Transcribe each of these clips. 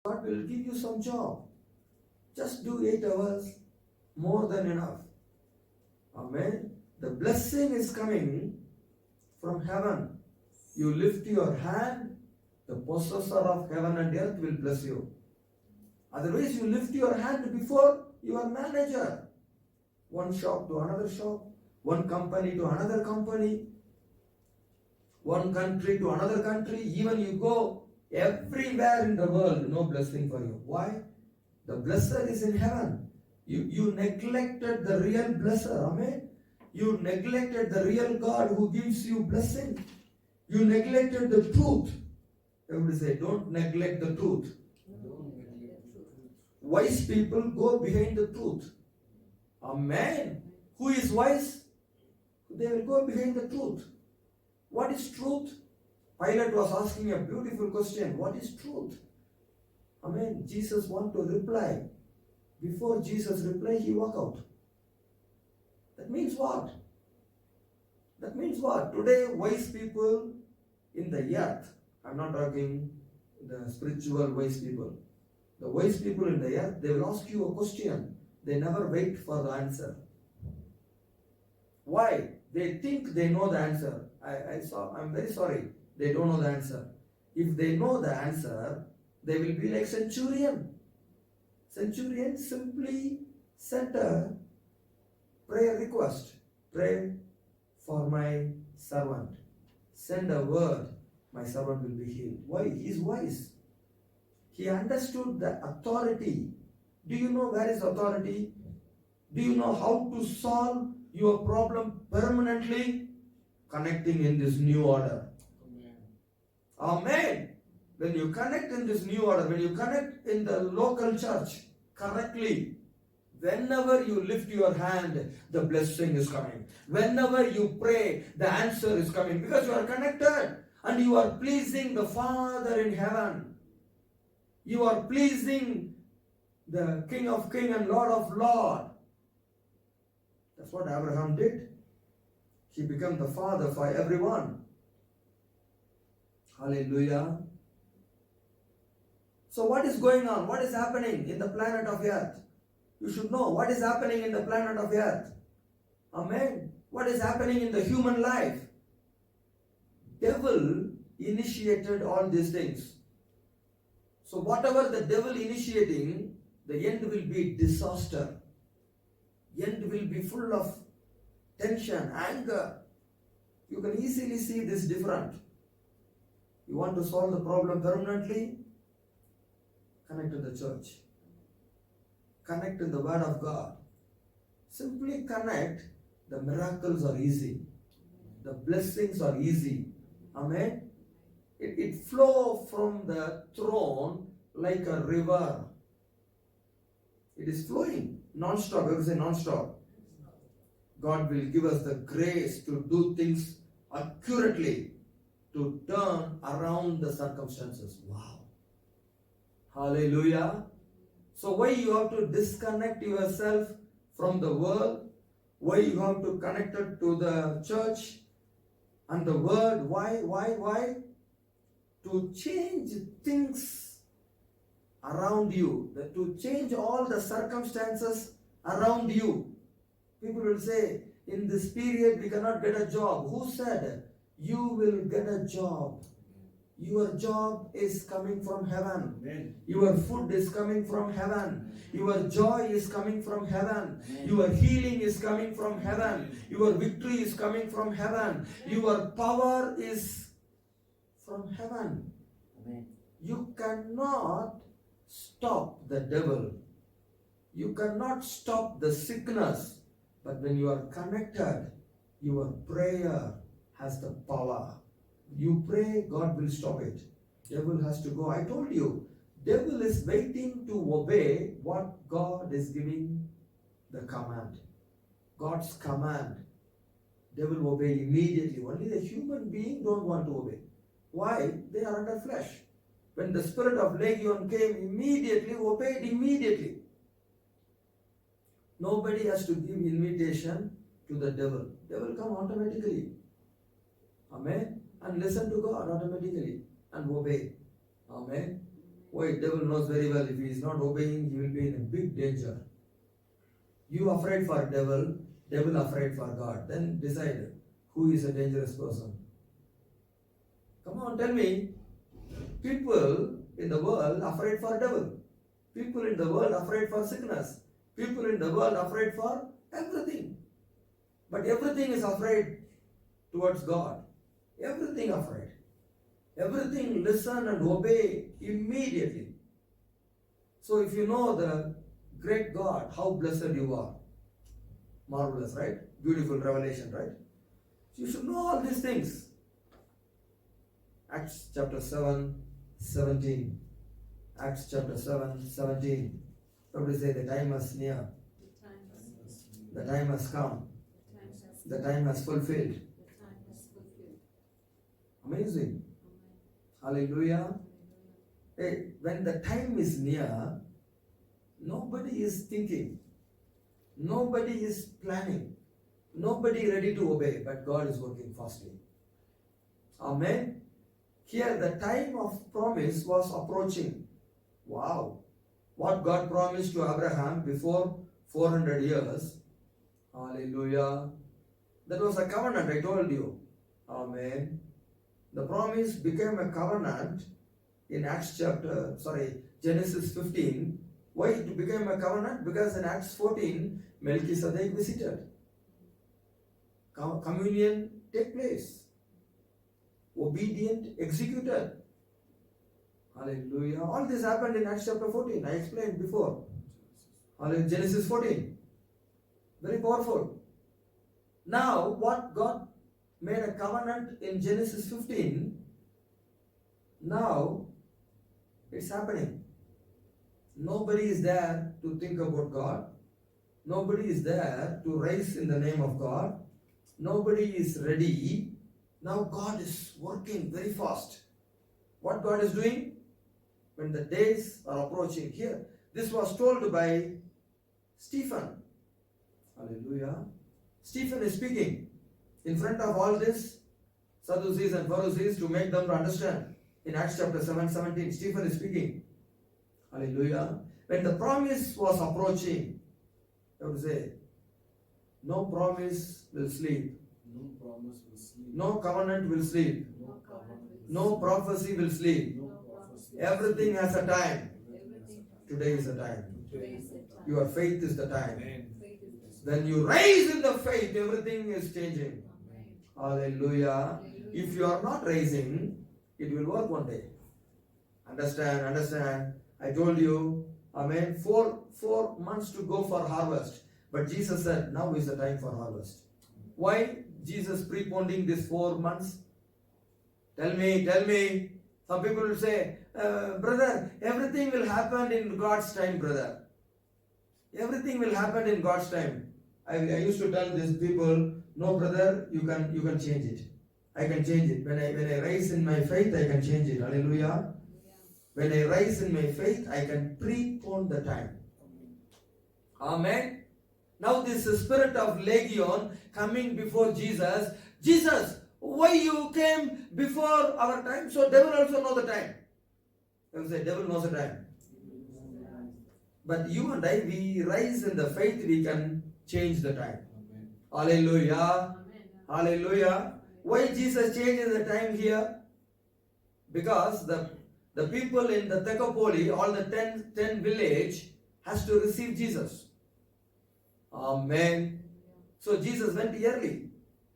God will give you some job. Just do 8 hours, more than enough. Amen. The blessing is coming from heaven. You lift your hand, the possessor of heaven and earth will bless you. Otherwise, you lift your hand before your manager. One shop to another shop, one company to another company, one country to another country. Even you go everywhere in the world, no blessing for you. Why? The blesser is in heaven. You neglected the real blesser. Amen. You neglected the real God who gives you blessing. You neglected the truth. Everybody say, don't neglect the truth. Wise people go behind the truth. Amen. Who is wise? They will go behind the truth. What is truth? Pilate was asking a beautiful question. What is truth? Amen. Jesus wanted to reply. Before Jesus replied, he walked out. That means what? That means what? Today, wise people in the earth, I'm not talking the spiritual wise people. The wise people in the earth, they will ask you a question. They never wait for the answer. Why? They think they know the answer. I'm very sorry. They don't know the answer. If they know the answer, they will be like centurion. Centurion simply sent a prayer request. Pray for my servant. Send a word. My servant will be healed. Why? He is wise. He understood the authority. Do you know where is authority? Do you know how to solve your problem permanently? Connecting in this new order. Amen. When you connect in this new order, when you connect in the local church correctly, whenever you lift your hand, the blessing is coming. Whenever you pray, the answer is coming. Because you are connected and you are pleasing the Father in heaven. You are pleasing the King of Kings and Lord of Lords. That's what Abraham did. He became the father for everyone. Hallelujah. So what is going on? What is happening in the planet of earth? You should know what is happening in the planet of earth. Amen. What is happening in the human life? Devil initiated all these things. So whatever the devil initiating, the end will be disaster. The end will be full of tension, anger. You can easily see this different. You want to solve the problem permanently? Connect to the church. Connect to the Word of God. Simply connect. The miracles are easy. The blessings are easy. Amen. It flows from the throne like a river. It is flowing non-stop. Everybody say non-stop. God will give us the grace to do things accurately, to turn around the circumstances. Wow. Hallelujah. So why you have to disconnect yourself from the world? Why you have to connect it to the church and the word? Why? To change things around you. To change all the circumstances around you. People will say, in this period we cannot get a job. Who said? You will get a job. Your job is coming from heaven. Amen. Your food is coming from heaven. Your joy is coming from heaven. Amen. Your healing is coming from heaven. Your victory is coming from heaven. Your power is from heaven. Amen. You cannot stop the devil. You cannot stop the sickness. But when you are connected, your prayer has the power. You pray, God will stop it. Devil has to go. I told you, devil is waiting to obey what God is giving the command. God's command. Devil will obey immediately. Only the human being don't want to obey. Why? They are under flesh. When the spirit of Legion came, immediately obeyed immediately. Nobody has to give invitation to the devil. Devil come automatically. Amen. And listen to God automatically and obey. Amen. Why? Devil knows very well if he is not obeying, he will be in a big danger. You afraid for devil, devil afraid for God. Then decide who is a dangerous person. Come on, tell me. People in the world afraid for devil. People in the world afraid for sickness. People in the world afraid for everything. But everything is afraid towards God. Everything afraid. Everything listen and obey immediately. So if you know the great God, how blessed you are. Marvelous, right? Beautiful revelation, right? You should know all these things. Acts chapter 7, 17. Acts chapter 7, 17. Probably say the time is near. The time has come. The time has fulfilled. Amazing. Hallelujah. Hey, when the time is near, nobody is thinking. Nobody is planning. Nobody ready to obey, but God is working fastly. Amen. Here the time of promise was approaching. Wow. What God promised to Abraham before 400 years. Hallelujah. That was a covenant, I told you. Amen. The promise became a covenant in Genesis 15. Why it became a covenant? Because in Acts 14, Melchizedek visited. Communion take place. Obedient executed. Hallelujah. All this happened in Acts chapter 14. I explained before. Hallelujah. Genesis 14. Very powerful. Now, what God made a covenant in Genesis 15, now it's happening. Nobody is there to think about God. Nobody is there to rise in the name of God. Nobody is ready. Now God is working very fast. What God is doing? When the days are approaching here, this was told by Stephen. Hallelujah. Stephen is speaking in front of all this Sadducees and Pharisees to make them to understand. In Acts chapter 7, 17, Stephen is speaking. Hallelujah. When the promise was approaching, I would say, no promise will sleep. No promise will sleep. No covenant will sleep. No prophecy will sleep. Everything has a time. Today is the time. Your faith is the time. When you rise in the faith, everything is changing. Hallelujah. If you are not raising, it will work one day. Understand. I told you, amen, 4 months to go for harvest. But Jesus said, now is the time for harvest. Why Jesus preponing this 4 months? Tell me. Some people will say, brother, everything will happen in God's time, brother. Everything will happen in God's time. I used to tell these people, no, brother, you can change it. I can change it. When I rise in my faith, I can change it. Hallelujah. When I rise in my faith, I can prepone the time. Amen. Now this spirit of Legion coming before Jesus. Jesus, why you came before our time? So devil also know the time. I will say, devil knows the time. But you and I, we rise in the faith, we can change the time. Amen. Hallelujah. Amen. Hallelujah. Why Jesus changes the time here? Because the people in the Thekapoli, all the 10 village, has to receive Jesus. Amen. So Jesus went early.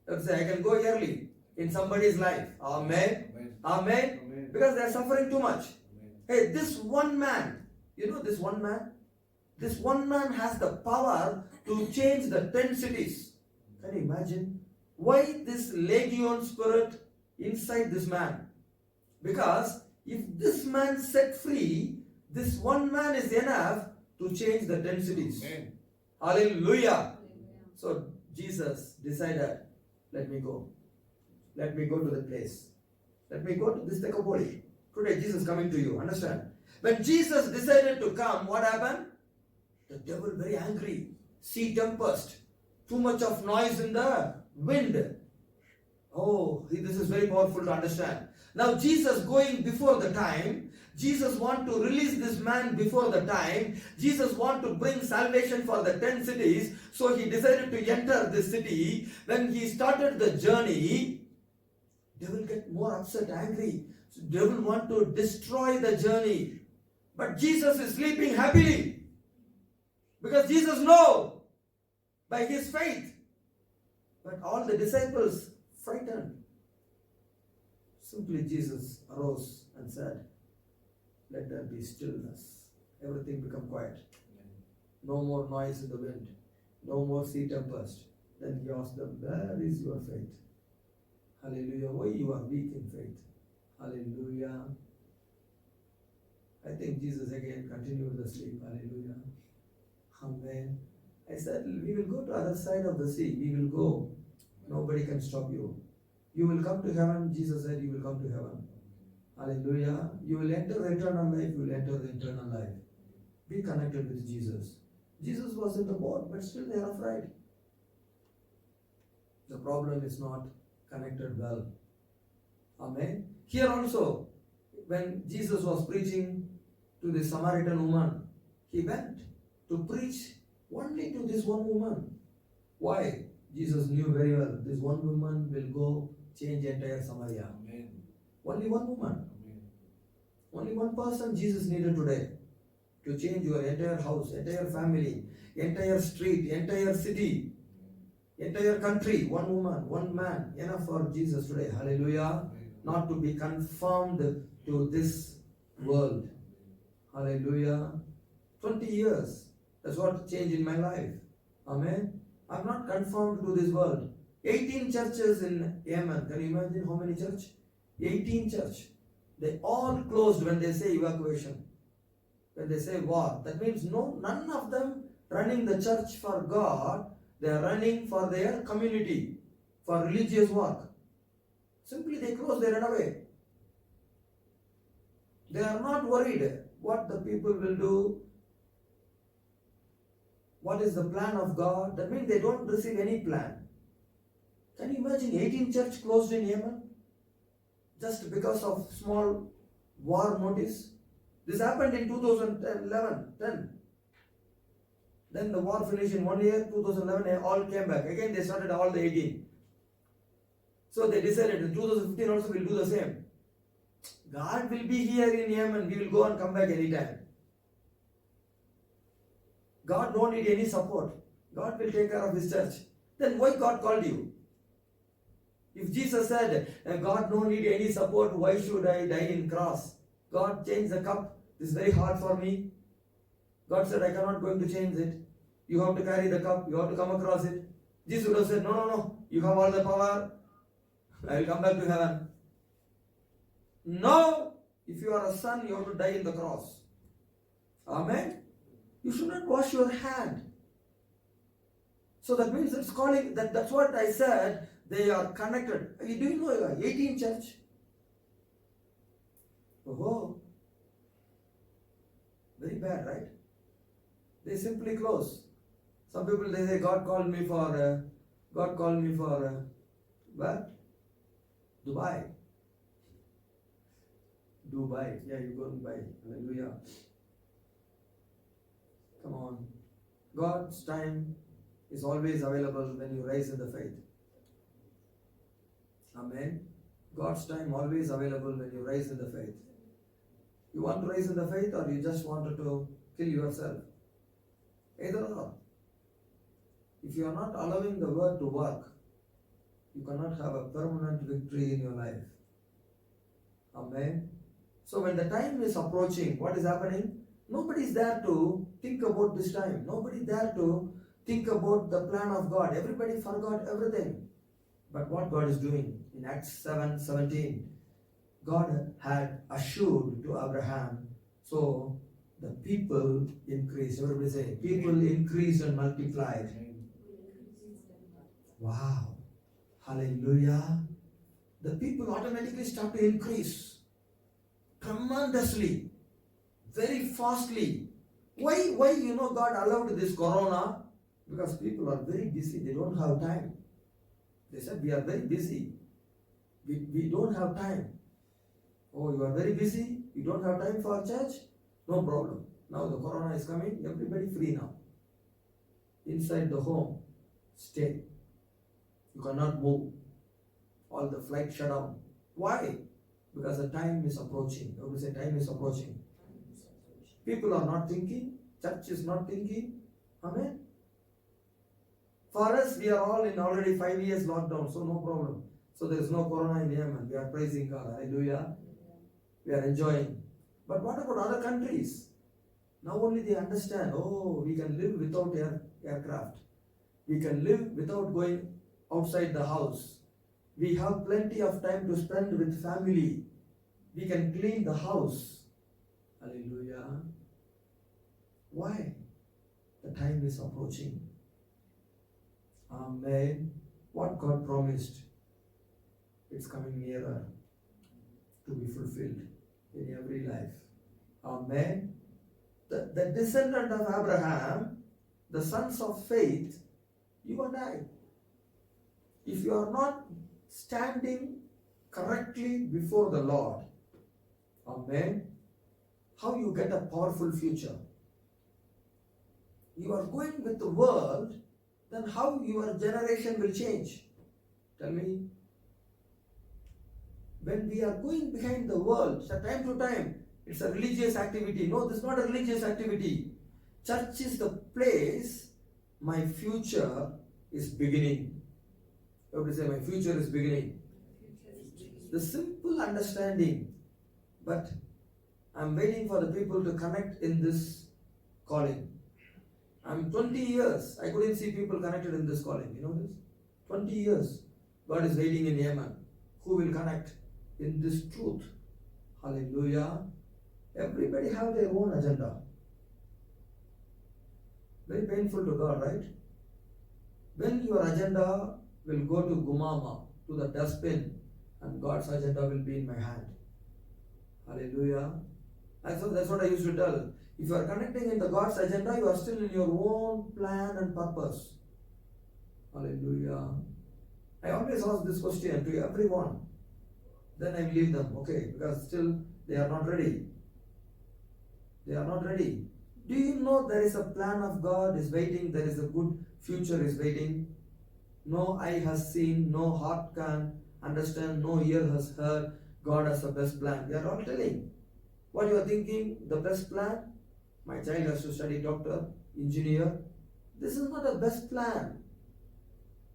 Let's say, I can go early in somebody's life. Amen. Amen. Amen. Because they are suffering too much. Amen. Hey, this one man, you know this one man? This one man has the power to change the 10 cities. Can you imagine? Why this Legion spirit inside this man? Because if this man set free, this one man is enough to change the 10 cities. Amen. Hallelujah. So Jesus decided, let me go. Let me go to the place. Let me go to this Thekapoli. Today Jesus coming to you. Understand? When Jesus decided to come, what happened? The devil very angry. Sea tempest. Too much of noise in the wind. Oh, this is very powerful to understand. Now, Jesus going before the time, Jesus want to release this man before the time. Jesus want to bring salvation for the 10 cities. So he decided to enter this city. When he started the journey, devil get more upset, angry. So devil want to destroy the journey. But Jesus is sleeping happily. Because Jesus know by his faith. But all the disciples frightened. Simply Jesus arose and said, let there be stillness. Everything become quiet. No more noise in the wind. No more sea tempest. Then he asked them, where is your faith? Hallelujah. Why you are weak in faith? Hallelujah. I think Jesus again continued the sleep. Hallelujah. Amen. I said, we will go to the other side of the sea. We will go. Nobody can stop you. You will come to heaven. Jesus said, you will come to heaven. Hallelujah. You will enter the eternal life. You will enter the eternal life. Be connected with Jesus. Jesus was in the boat, but still they are afraid. The problem is not connected well. Amen. Here also, when Jesus was preaching to the Samaritan woman, he went to preach only to this one woman. Why? Jesus knew very well this one woman will go change entire Samaria. Amen. Only one woman. Amen. Only one person Jesus needed today to change your entire house, entire family, entire street, entire city, entire country. One woman, one man, enough for Jesus today. Hallelujah. Not to be conformed to this world. Hallelujah. 20 years. That's what changed in my life. Amen. I'm not conformed to this world. 18 churches in Yemen. Can you imagine how many church? 18 church. They all closed when they say evacuation. When they say war. That means none of them running the church for God. They are running for their community. For religious work. Simply they close, they run away. They are not worried what the people will do. What is the plan of God? That means they don't receive any plan. Can you imagine 18 church closed in Yemen? Just because of small war notice. This happened in 2010. Then the war finished in 1 year, 2011, they all came back. Again they started all the 18. So they decided in 2015 also we'll do the same. God will be here in Yemen. We will go and come back anytime. God don't need any support. God will take care of his church. Then why God called you? If Jesus said, God don't need any support, why should I die in cross? God changed the cup. This is very hard for me. God said, I cannot going to change it. You have to carry the cup. You have to come across it. Jesus would have said, no. You have all the power. I will come back to heaven. No. If you are a son, you have to die in the cross. Amen. You should not wash your hand. So that means it's calling, that's what I said, they are connected. Do you know 18 church? Oh, very bad, right? They simply close. Some people they say God called me for what? Dubai. Yeah, you go to Dubai. Hallelujah. Come on. God's time is always available when you rise in the faith. Amen. God's time always available when you rise in the faith. You want to rise in the faith or you just wanted to kill yourself? Either or. If you are not allowing the word to work, you cannot have a permanent victory in your life. Amen. So when the time is approaching, what is happening? Nobody is there to think about this time. Nobody is there to think about the plan of God. Everybody forgot everything. But what God is doing in Acts 7:17, God had assured to Abraham. So the people increased. Everybody say, people increased and multiplied. Wow. Hallelujah. The people automatically start to increase tremendously, very fastly. Why God allowed this corona? Because people are very busy. They don't have time. They said, we are very busy. We don't have time. Oh, you are very busy, you don't have time for church? No problem. Now the corona is coming, everybody free now. Inside the home, stay. You cannot move. All the flights shut down. Why? Because the time is approaching. Everybody say time is approaching. People are not thinking, church is not thinking. Amen. For us, we are all in already 5 years lockdown, so no problem. So there is no corona in Yemen. We are praising God. Hallelujah. We are enjoying. But what about other countries? Now only they understand, oh, we can live without aircraft. We can live without going outside the house. We have plenty of time to spend with family. We can clean the house. Hallelujah. Why? The time is approaching. Amen. What God promised, it's coming nearer to be fulfilled in every life. Amen. The descendant of Abraham, the sons of faith, you and I. If you are not standing correctly before the Lord, amen, how you get a powerful future? You are going with the world, then how your generation will change? Tell me. When we are going behind the world, so time to time, it's a religious activity. No, this is not a religious activity. Church is the place my future is beginning. Everybody say, my future is beginning. The simple understanding. But I'm waiting for the people to connect in this calling. I'm 20 years. I couldn't see people connected in this calling. You know this? 20 years. God is waiting in Yemen. Who will connect in this truth? Hallelujah. Everybody have their own agenda. Very painful to God, right? When your agenda will go to Gumama, to the dustbin, and God's agenda will be in my hand. Hallelujah. That's what I used to tell. If you are connecting in the God's agenda, you are still in your own plan and purpose. Hallelujah. I always ask this question to everyone. Then I leave them, okay, because still they are not ready. They are not ready. Do you know there is a plan of God is waiting, there is a good future is waiting? No eye has seen, no heart can understand, no ear has heard. God has the best plan. We are all telling. What you are thinking, the best plan? My child has to study doctor, engineer. This is not a best plan.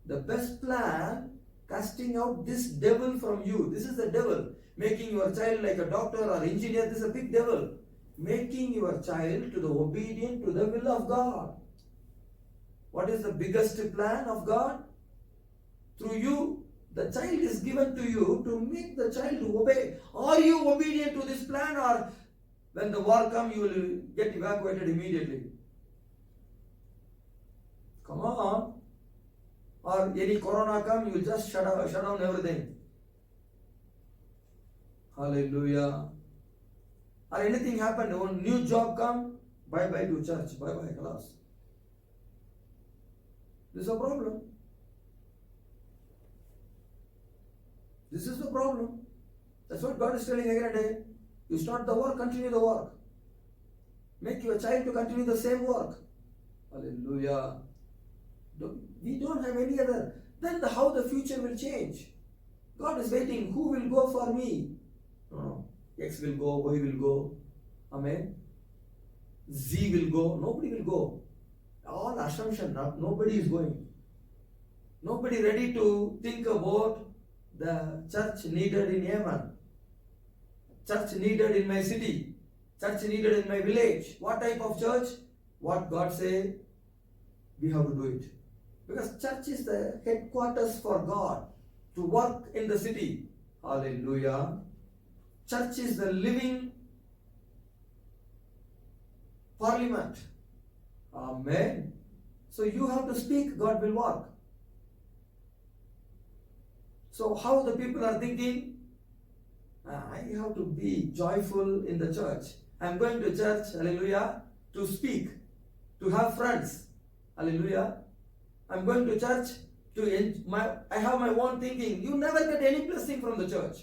The best plan, casting out this devil from you. This is the devil. Making your child like a doctor or engineer. This is a big devil. Making your child to the obedient to the will of God. What is the biggest plan of God? Through you, the child is given to you to make the child to obey. Are you obedient to this plan, or when the war comes, you will get evacuated immediately? Come on. Or any corona come, you will just shut down everything. Hallelujah. Or anything happen, one new job come, bye-bye to church, bye-bye class. This is a problem. This is the problem. That's what God is telling again and again. You start the work, continue the work. Make your child to continue the same work. Hallelujah. We don't have any other. Then how the future will change. God is waiting. Who will go for me? No. X will go, Y will go. Amen. Z will go. Nobody will go. All assumption. Nobody is going. Nobody ready to think about the church needed in Yemen. Church needed in my city. Church needed in my village. What type of church? What God say, we have to do it. Because church is the headquarters for God to work in the city. Hallelujah. Church is the living parliament. Amen. So you have to speak, God will work. So how the people are thinking? I have to be joyful in the church. I'm going to church, hallelujah, to speak, to have friends. Hallelujah. I'm going to church I have my own thinking. You never get any blessing from the church.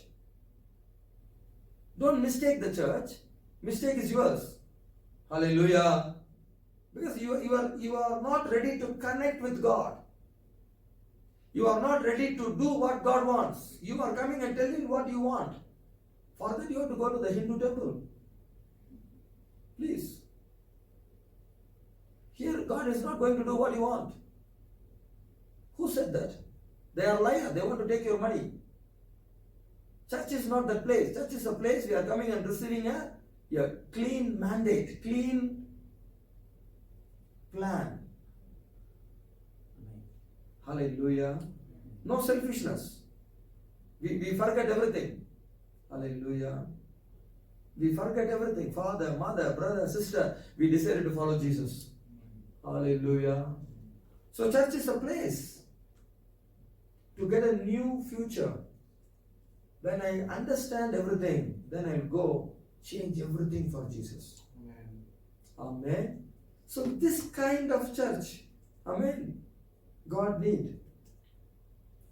Don't mistake the church. Mistake is yours. Hallelujah. Because you are not ready to connect with God. You are not ready to do what God wants. You are coming and telling what you want. For that you have to go to the Hindu temple. Please. Here God is not going to do what you want. Who said that? They are liars. They want to take your money. Church is not that place. Church is a place we are coming and receiving a clean mandate, clean plan. Hallelujah. No selfishness. We forget everything. Hallelujah. We forget everything. Father, mother, brother, sister. We decided to follow Jesus. Hallelujah. So church is a place to get a new future. When I understand everything, then I'll go change everything for Jesus. Amen. Amen. So this kind of church, amen, God need.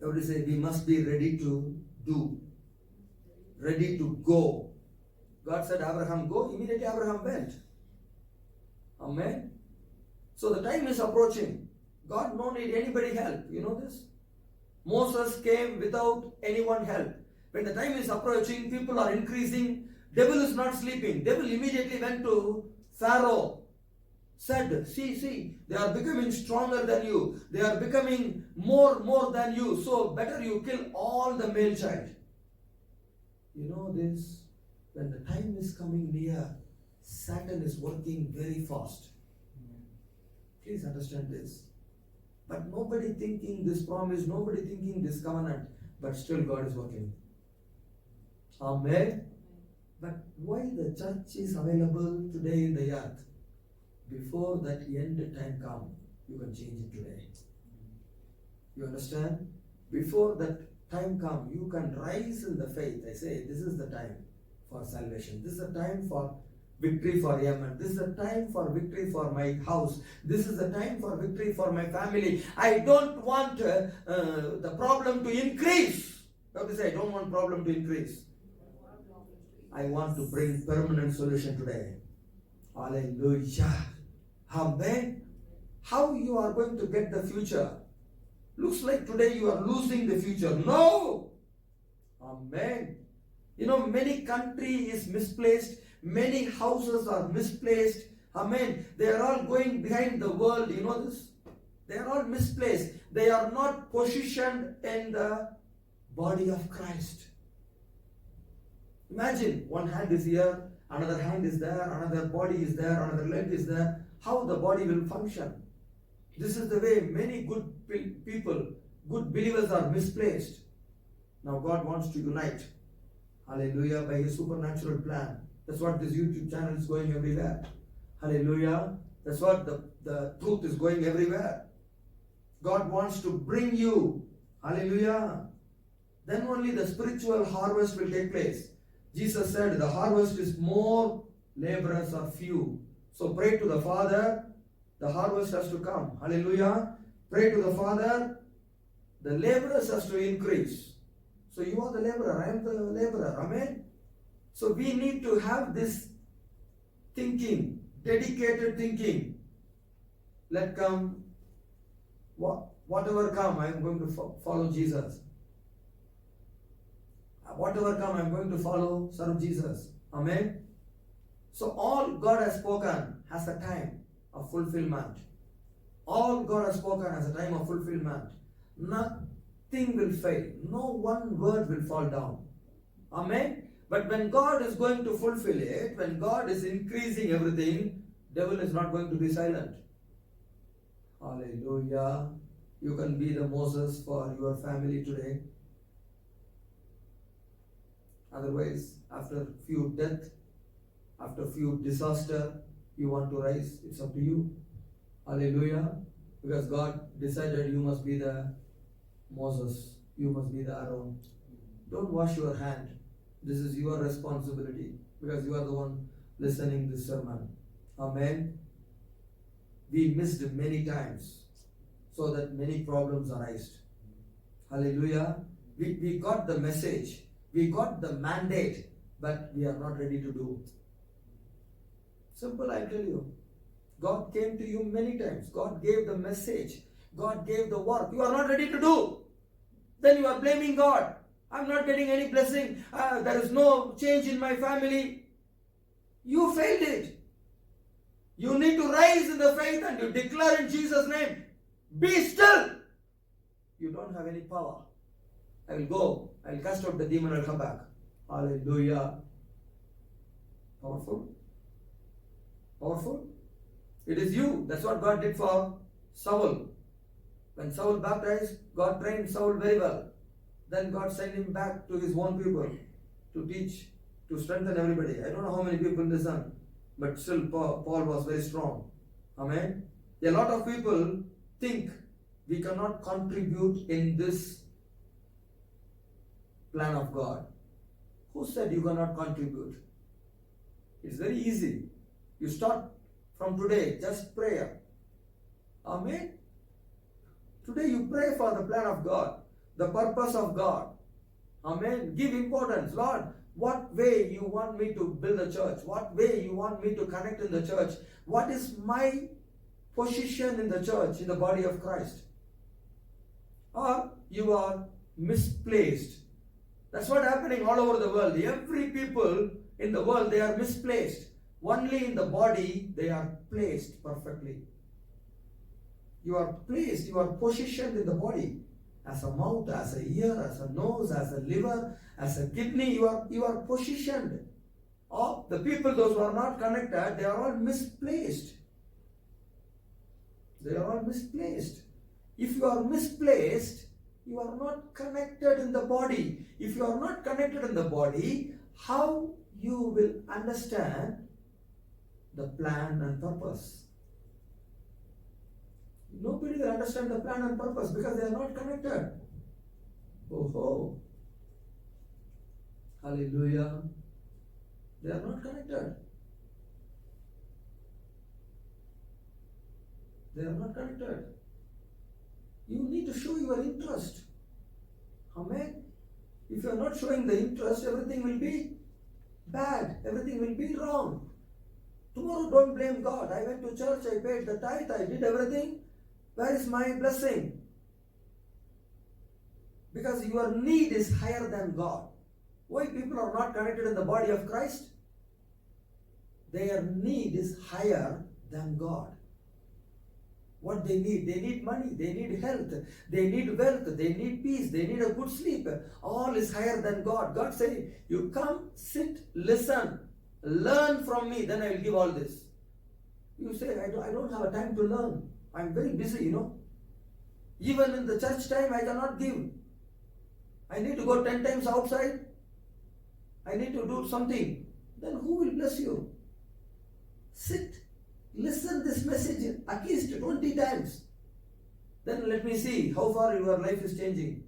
Everybody say, we must be ready to do, ready to go. God said, Abraham, go. Immediately Abraham went. Amen. So the time is approaching. God no need anybody help. You know this? Moses came without anyone help. When the time is approaching, people are increasing. Devil is not sleeping. Devil immediately went to Pharaoh. Said, see, they are becoming stronger than you. They are becoming more than you. So better you kill all the male child. You know this? When the time is coming near, Satan is working very fast. Please understand this. But nobody thinking this promise, nobody thinking this covenant, but still God is working. Amen. But why the church is available today in the earth? Before that end time come, you can change it today. You understand? Before that time come, you can rise in the faith. I say, this is the time for salvation. This is the time for victory for Yemen. This is the time for victory for my house. This is the time for victory for my family. I don't want the problem to increase. How to say, I don't want problem to increase. I want to bring permanent solution today. Hallelujah. Amen. How you are going to get the future? Looks like today you are losing the future. No. Amen. You know, many country is misplaced. Many houses are misplaced. Amen. They are all going behind the world. You know this? They are all misplaced. They are not positioned in the body of Christ. Imagine one hand is here, another hand is there, another body is there, another leg is there. How the body will function? This is the way many good people, good believers are misplaced. Now God wants to unite. Hallelujah, by His supernatural plan. That's what this YouTube channel is going everywhere. Hallelujah. That's what the truth is going everywhere. God wants to bring you. Hallelujah. Then only the spiritual harvest will take place. Jesus said the harvest is more, laborers are few. So pray to the Father, the harvest has to come. Hallelujah. Pray to the Father, the laborers has to increase. So you are the laborer, I am the laborer. Amen. So we need to have this thinking, dedicated thinking. Let come, whatever come, I am going to follow Jesus. Whatever come, I am going to follow, serve Jesus. Amen. So all God has spoken has a time of fulfillment. All God has spoken has a time of fulfillment. Nothing will fail. No one word will fall down. Amen. But when God is going to fulfill it, when God is increasing everything, devil is not going to be silent. Hallelujah. You can be the Moses for your family today. Otherwise, after few death, after few disaster, you want to rise, it's up to you. Hallelujah. Because God decided you must be the Moses, you must be the Aaron. Don't wash your hand. This is your responsibility because you are the one listening this sermon. Amen. We missed many times so that many problems arise. Hallelujah. We got the message. We got the mandate, but we are not ready to do. Simple, I tell you. God came to you many times. God gave the message. God gave the work. You are not ready to do. Then you are blaming God. I'm not getting any blessing. There is no change in my family. You failed it. You need to rise in the faith and you declare in Jesus' name, be still. You don't have any power. I will go. I will cast out the demon. I will come back. Hallelujah. Powerful. Powerful. It is you. That's what God did for Saul. When Saul baptized, God trained Saul very well. Then God sent him back to his own people to teach, to strengthen everybody. I don't know how many people listen, but still Paul was very strong. Amen. A lot of people think we cannot contribute in this plan of God. Who said you cannot contribute? It's very easy. You start from today, just prayer. Amen. Today you pray for the plan of God, the purpose of God. Amen. Give importance. Lord, what way you want me to build a church? What way you want me to connect in the church? What is my position in the church, in the body of Christ? Or you are misplaced. That's what's happening all over the world. Every people in the world, they are misplaced. Only in the body, they are placed perfectly. You are placed, you are positioned in the body. As a mouth, as a ear, as a nose, as a liver, as a kidney, you are positioned. Or the people, those who are not connected, they are all misplaced. They are all misplaced. If you are misplaced, you are not connected in the body. If you are not connected in the body, how you will understand the plan and purpose? Nobody will understand the plan and purpose because they are not connected. Oh ho. Hallelujah. They are not connected. They are not connected. You need to show your interest. Amen. If you are not showing the interest, everything will be bad. Everything will be wrong. Tomorrow don't blame God. I went to church, I paid the tithe, I did everything. Where is my blessing? Because your need is higher than God. Why people are not connected in the body of Christ? Their need is higher than God. What they need money, they need health, they need wealth, they need peace, they need a good sleep. All is higher than God. God said, you come, sit, listen, learn from me, then I will give all this. You say, I don't have a time to learn. I'm very busy, Even in the church time, I cannot give. I need to go 10 times outside. I need to do something. Then who will bless you? Sit. Listen this message at least 20 times. Then let me see how far your life is changing.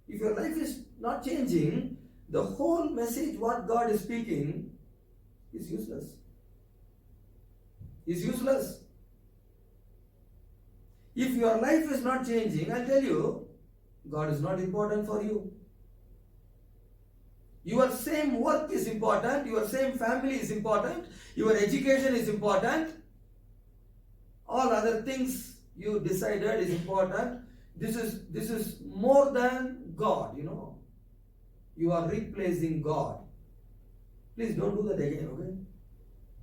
If your life is not changing, the whole message what God is speaking is useless. Is useless. If your life is not changing, I'll tell you, God is not important for you. Your same work is important, your same family is important, your education is important. All other things you decided is important. This is more than God, You are replacing God. Please don't do that again, okay?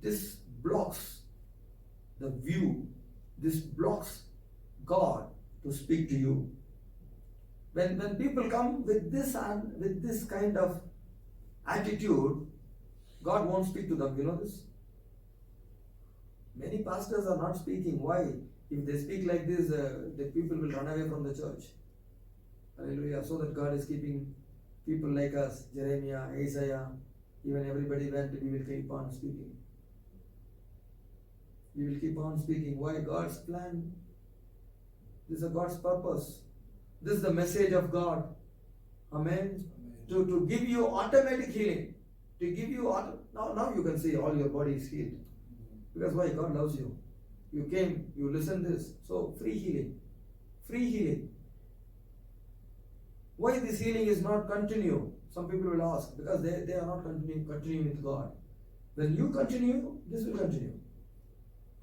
This blocks the view. This blocks God to speak to you. When people come with this kind of attitude, God won't speak to them. You know this? Many pastors are not speaking. Why? If they speak like this, the people will run away from the church. Hallelujah. So that God is keeping people like us, Jeremiah, Isaiah, even everybody went, we will keep on speaking. We will keep on speaking. Why? God's plan. This is God's purpose. This is the message of God. Amen. To give you automatic healing. To give you now you can see all your body is healed. Because why? God loves you. You came, you listened this. So free healing. Free healing. Why this healing is not continue? Some people will ask, because they are not continuing with God. When you continue, this will continue.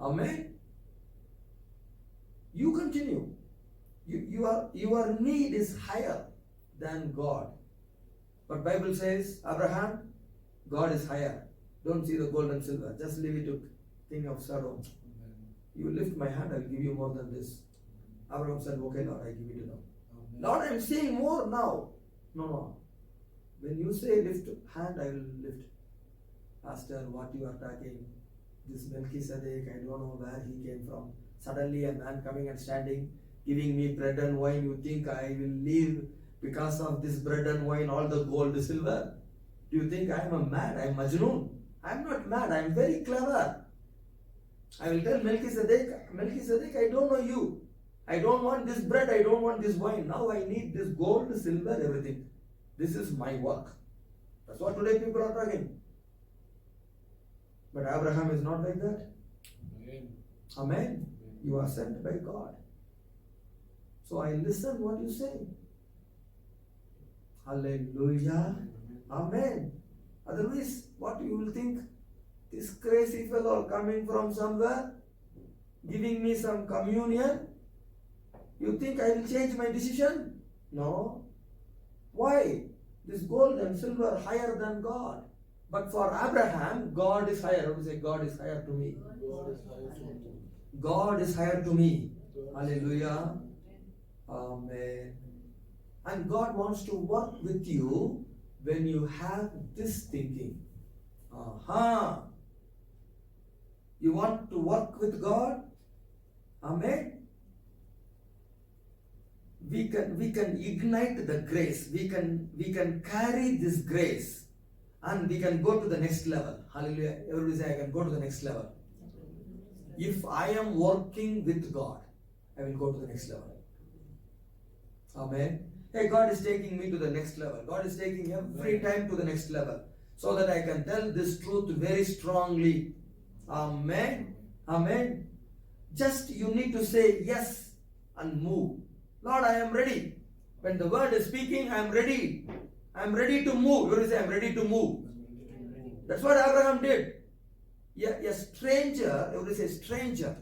Amen. You continue. Your need is higher than God. But Bible says, Abraham, God is higher. Don't see the gold and silver. Just leave it to King of Sodom. Amen. You lift my hand, I'll give you more than this. Abraham said, okay, Lord, I give it to you. Amen. Lord, I'm seeing more now. No. When you say lift hand, I will lift. Pastor, what you are talking, this Melchizedek, I don't know where he came from. Suddenly a man coming and standing, giving me bread and wine. You think I will leave because of this bread and wine, all the gold, silver? Do you think I am a mad? I am Majnun. I am not mad. I am very clever. I will tell Melchizedek, I don't know you. I don't want this bread. I don't want this wine. Now I need this gold, silver, everything. This is my work. That's what today people are talking. But Abraham is not like that. Amen. Amen. You are sent by God. So I listen what you say. Hallelujah. Amen. Otherwise, what you will think? This crazy fellow coming from somewhere, giving me some communion. You think I will change my decision? No. Why? This gold and silver higher than God. But for Abraham, God is higher. I would say, God is higher to me. God is higher to me. God is higher to me. Hallelujah. Amen. And God wants to work with you when you have this thinking. Aha. You want to work with God? Amen. We can ignite the grace. We can carry this grace, and we can go to the next level. Hallelujah. Everybody say, I can go to the next level. If I am working with God, I will go to the next level. Amen. Hey, God is taking me to the next level. God is taking every time to the next level, so that I can tell this truth very strongly. Amen. Amen. Just you need to say yes and move. Lord, I am ready. When the word is speaking, I am ready. I am ready to move. You say, I am ready to move. That's what Abraham did. A stranger, everybody say stranger.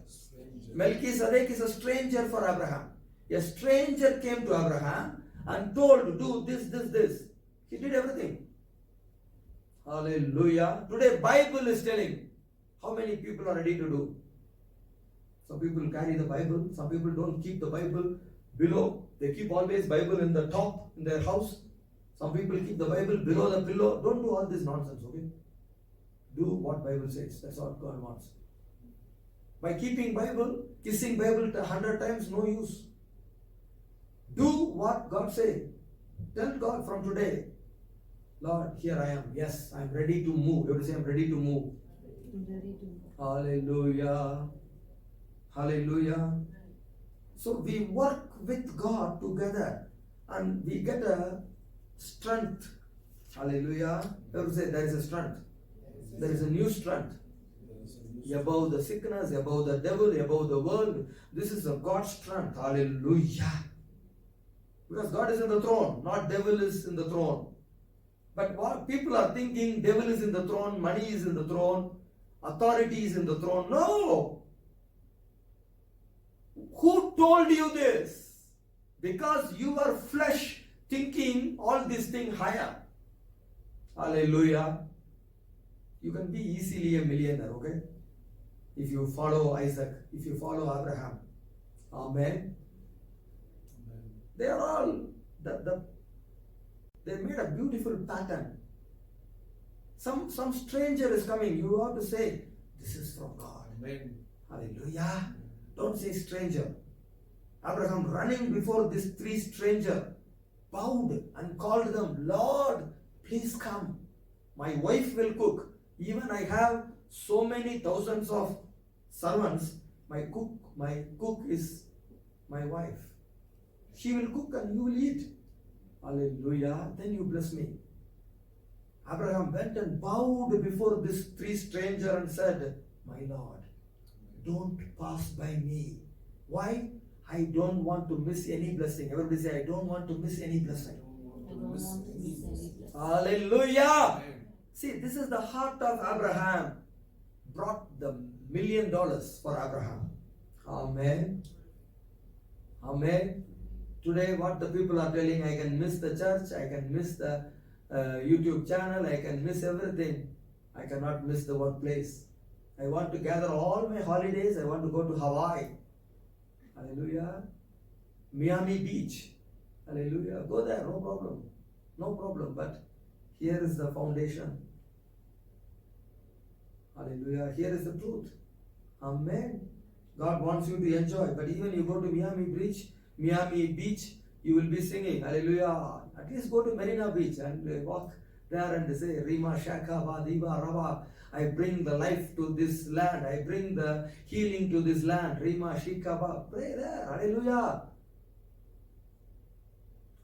Melchizedek is a stranger for Abraham. A stranger came to Abraham and told, do this. He did everything. Hallelujah. Today Bible is telling how many people are ready to do. Some people carry the Bible. Some people don't keep the Bible below. They keep always Bible in the top in their house. Some people keep the Bible below the pillow. Don't do all this nonsense, okay? Do what Bible says. That's what God wants. By keeping Bible, kissing Bible 100 times, no use. Do what God says. Tell God from today, Lord, here I am. Yes, I am ready to move. You have to say, I am ready to move. Hallelujah. Hallelujah. So we work with God together and we get a strength. Hallelujah. You have to say, there is a strength. There is a new strength. Above the sickness, above the devil, above the world. This is a God's strength. Hallelujah. Because God is in the throne, not devil is in the throne. But what people are thinking, devil is in the throne, money is in the throne, authority is in the throne. No. Who told you this? Because you are flesh thinking all these things higher. Hallelujah. You can be easily a millionaire, okay? If you follow Isaac, if you follow Abraham. Amen. They are all, they made a beautiful pattern. Some stranger is coming. You have to say, this is from God. Amen. Hallelujah. Don't say stranger. Abraham running before these three strangers, bowed and called them, Lord, please come. My wife will cook. Even I have so many thousands of servants. My cook is my wife. She will cook and you will eat. Hallelujah. Then you bless me. Abraham went and bowed before this three strangers and said, my Lord, don't pass by me. Why? I don't want to miss any blessing. Everybody say, I don't want to miss any blessing. want to miss any blessing. Hallelujah. Amen. See, this is the heart of Abraham. Brought the $1 million for Abraham. Amen. Amen. Today, what the people are telling, I can miss the church, I can miss the YouTube channel, I can miss everything. I cannot miss the workplace. I want to gather all my holidays, I want to go to Hawaii. Hallelujah. Miami Beach. Hallelujah. Go there, no problem. No problem. But here is the foundation. Hallelujah. Here is the truth. Amen. God wants you to enjoy. But even you go to Miami Beach, you will be singing. Hallelujah. At least go to Marina Beach and walk there and say, Rima Shaka Diva Rava. I bring the life to this land. I bring the healing to this land. Rima Shikaba. Pray there. Hallelujah.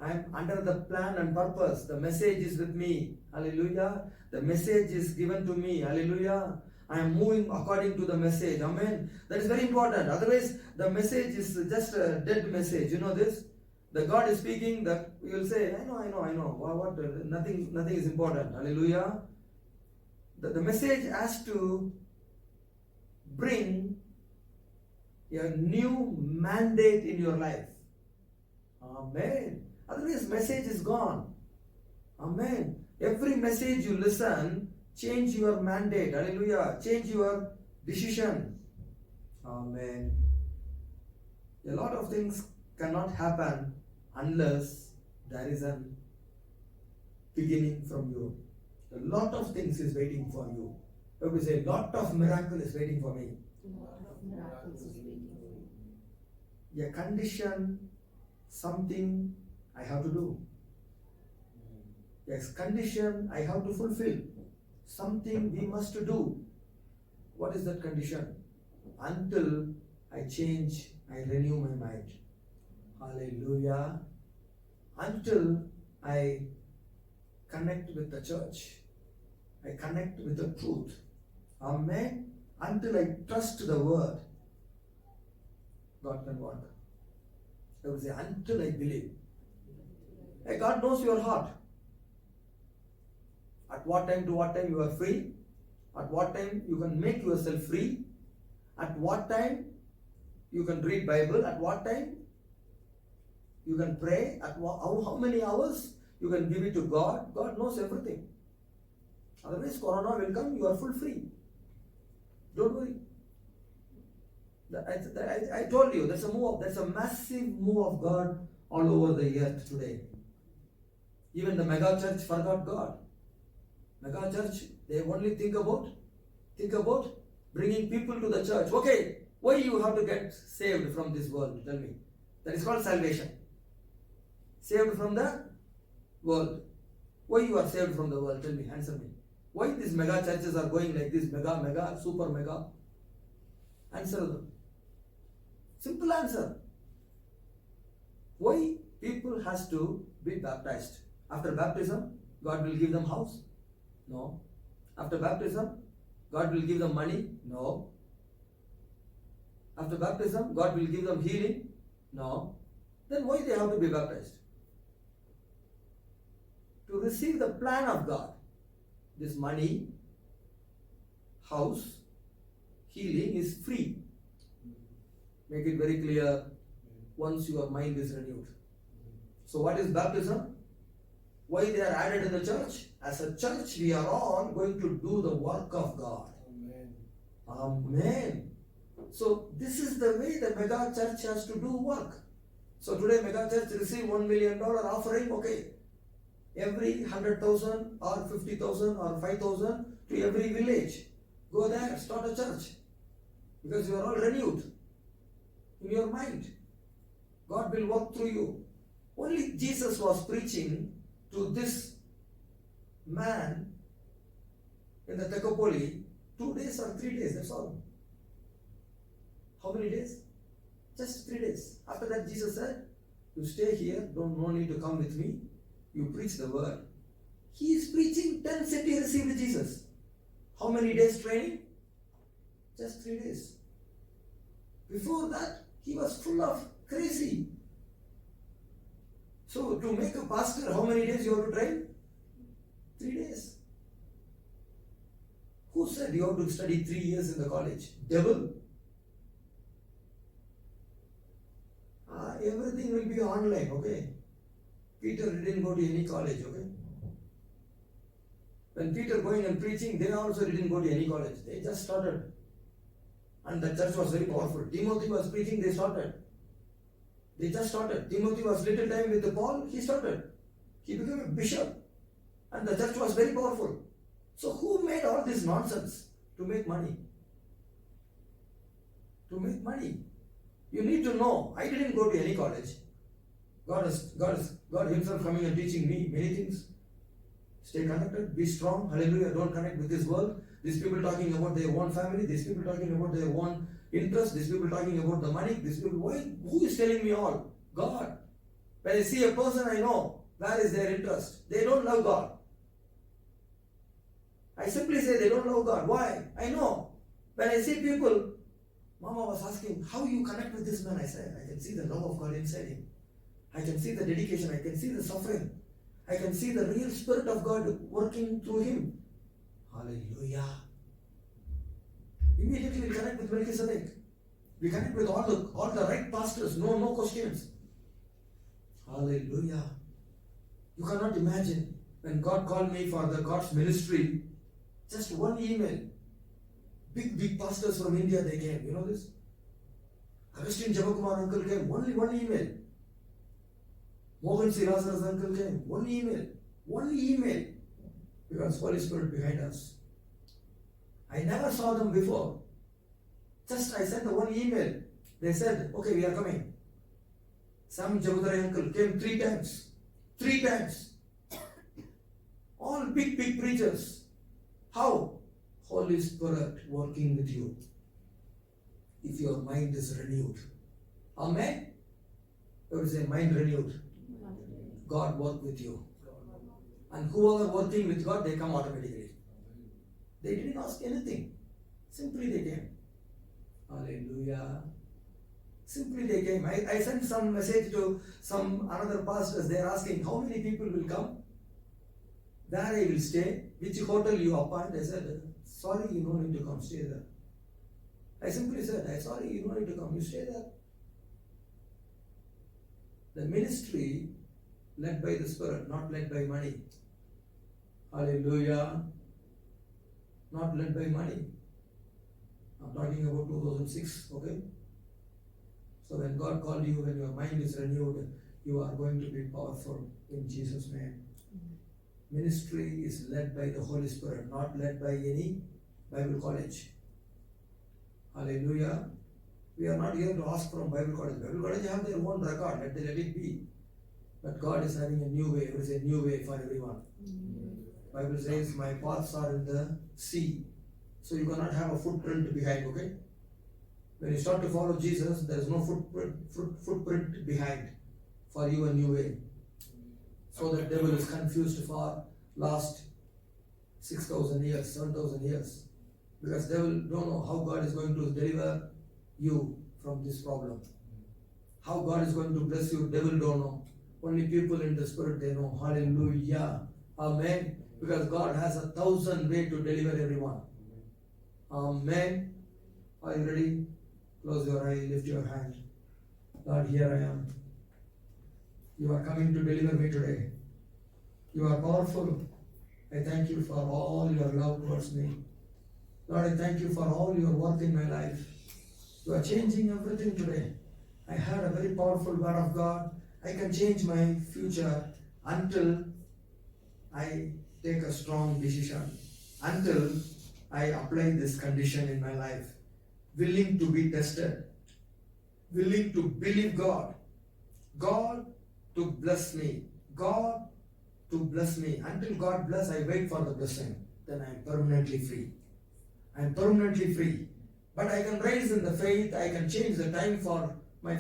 I am under the plan and purpose. The message is with me. Hallelujah. The message is given to me. Hallelujah. I am moving according to the message. Amen. That is very important. Otherwise, the message is just a dead message. You know this? The God is speaking, that you will say, I know. What? Nothing is important. Hallelujah. The message has to bring a new mandate in your life. Amen. Otherwise, message is gone. Amen. Every message you listen, change your mandate. Hallelujah. Change your decision. Amen. A lot of things cannot happen unless there is a beginning from you. A lot of things is waiting for you. If we say, lot of miracle is waiting for me. A condition, something I have to do. Yes, condition I have to fulfill. Something we must do. What is that condition? Until I change, I renew my mind. Hallelujah. Until I connect with the church. I connect with the truth. Amen. Until I trust the word, God can work. I would say, until I believe. Hey, God knows your heart. At what time to what time you are free. At what time you can make yourself free. At what time you can read Bible. At what time you can pray. At how many hours you can give it to God. God knows everything. Otherwise, Corona will come, you are full free. Don't worry. I told you, there's a massive move of God all over the earth today. Even the mega church forgot God. Mega church, they only think about bringing people to the church. Okay, why you have to get saved from this world? Tell me. That is called salvation. Saved from the world. Why you are saved from the world? Tell me, answer me. Why these mega churches are going like this? Mega, super mega. Answer them. Simple answer. Why people has to be baptized? After baptism, God will give them house? No. After baptism, God will give them money? No. After baptism, God will give them healing? No. Then why they have to be baptized? To receive the plan of God. This money, house, healing is free. Make it very clear once your mind is renewed. So what is baptism? Why they are added in the church? As a church, we are all going to do the work of God. Amen. Amen. So this is the way the mega church has to do work. So today mega church receive $1 million offering. Okay. Every 100,000 or 50,000 or 5,000 to every village. Go there, start a church. Because you are all renewed in your mind. God will work through you. Only Jesus was preaching to this man in the Tecopoli 2 days or 3 days, that's all. How many days? Just 3 days. After that Jesus said, you stay here, no need to come with me. You preach the word. He is preaching, 10 said he received Jesus. How many days training? Just 3 days. Before that, he was full of crazy. So to make a pastor, how many days you have to train? 3 days. Who said you have to study 3 years in the college? Devil. Everything will be online, okay? Peter didn't go to any college, okay? When Peter going and preaching, they also didn't go to any college. They just started. And the church was very powerful. Timothy was preaching, they started. They just started. Timothy was little time with Paul, he started. He became a bishop. And the church was very powerful. So who made all this nonsense? To make money. To make money. You need to know, I didn't go to any college. God himself coming and teaching me many things. Stay connected, be strong, hallelujah, don't connect with this world. These people talking about their own family, these people talking about their own interest, these people talking about the money, these people, who is telling me all? God. When I see a person, I know where is their interest. They don't love God. I simply say they don't love God. Why? I know. When I see people, Mama was asking, how you connect with this man? I said, I can see the love of God inside him. I can see the dedication, I can see the suffering. I can see the real Spirit of God working through him. Hallelujah. Immediately we connect with Melchizedek. We connect with all the right pastors. No questions. Hallelujah. You cannot imagine when God called me for the God's ministry, just one email. Big pastors from India, they came. You know this? Agustin Javakumar uncle came. Only one email. Mohan Sirasa's uncle came. One email. One email. Because Holy Spirit behind us. I never saw them before. Just I sent the one email. They said, okay, we are coming. Sam Jagodari uncle came 3 times. 3 times. All big preachers. How? Holy Spirit working with you. If your mind is renewed. Amen? You would say mind renewed. God work with you. And whoever working with God, they come automatically. They didn't ask anything. Simply they came. Hallelujah. Simply they came. I sent some message to some another pastors. They are asking, how many people will come? Where I will stay? Which hotel you appoint? I said, sorry, you don't need to come. Stay there. I simply said, sorry, you don't need to come. You stay there. The ministry led by the Spirit, not led by money. Hallelujah. Not led by money. I'm talking about 2006, okay? So when God called you, when your mind is renewed, you are going to be powerful in Jesus' name. Ministry is led by the Holy Spirit, not led by any Bible college. Hallelujah. We are not here to ask from Bible college. Bible college have their own record, let it be. But God is having a new way. It is a new way for everyone. Bible says, my paths are in the sea. So you cannot have a footprint behind, okay? When you start to follow Jesus, there is no footprint behind for you a new way. So the devil is confused for last 6,000 years, 7,000 years. Because devil don't know how God is going to deliver you from this problem. How God is going to bless you, devil don't know. Only people in the Spirit, they know. Hallelujah. Amen. Because God has 1,000 ways to deliver everyone. Amen. Are you ready? Close your eye, lift your hand. Lord, here I am. You are coming to deliver me today. You are powerful. I thank you for all your love towards me. Lord, I thank you for all your work in my life. You are changing everything today. I heard a very powerful word of God. I can change my future until I take a strong decision, until I apply this condition in my life. Willing to be tested, willing to believe God. God to bless me. God to bless me. Until God bless, I wait for the blessing. Then I am permanently free. I am permanently free. But I can rise in the faith. I can change the time for my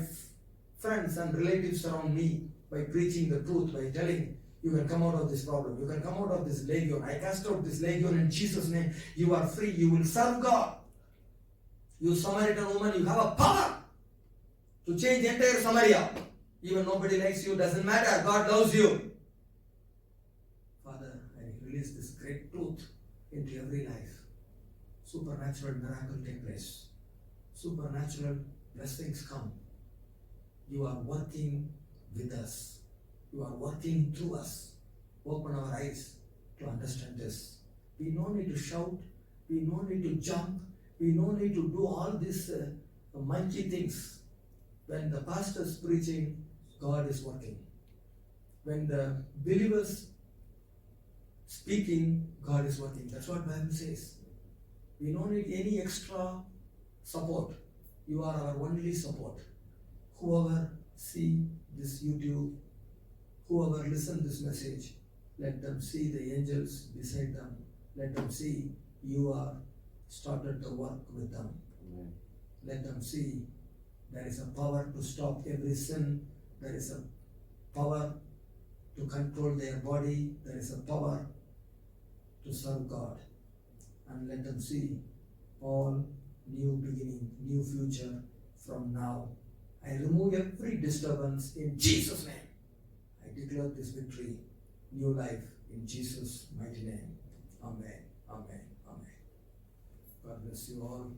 friends and relatives around me by preaching the truth, by telling, you can come out of this problem. You can come out of this legion. I cast out this legion in Jesus' name. You are free. You will serve God. You Samaritan woman, you have a power to change entire Samaria. Even nobody likes you, doesn't matter. God loves you. Father, I release this great truth into every life. Supernatural miracle take place. Supernatural blessings come. You are working with us. You are working through us. Open our eyes to understand this. We no need to shout. We no need to jump. We no need to do all these monkey things. When the pastor is preaching, God is working. When the believers speaking, God is working. That's what Bible says. We don't need any extra support. You are our only support. Whoever see this YouTube, whoever listen this message, let them see the angels beside them. Let them see you are started the work with them. Amen. Let them see there is a power to stop every sin. There is a power to control their body. There is a power to serve God. And let them see all new beginning, new future from now. I remove every disturbance in Jesus' name. I declare this victory, new life in Jesus' mighty name. Amen. Amen. Amen. God bless you all.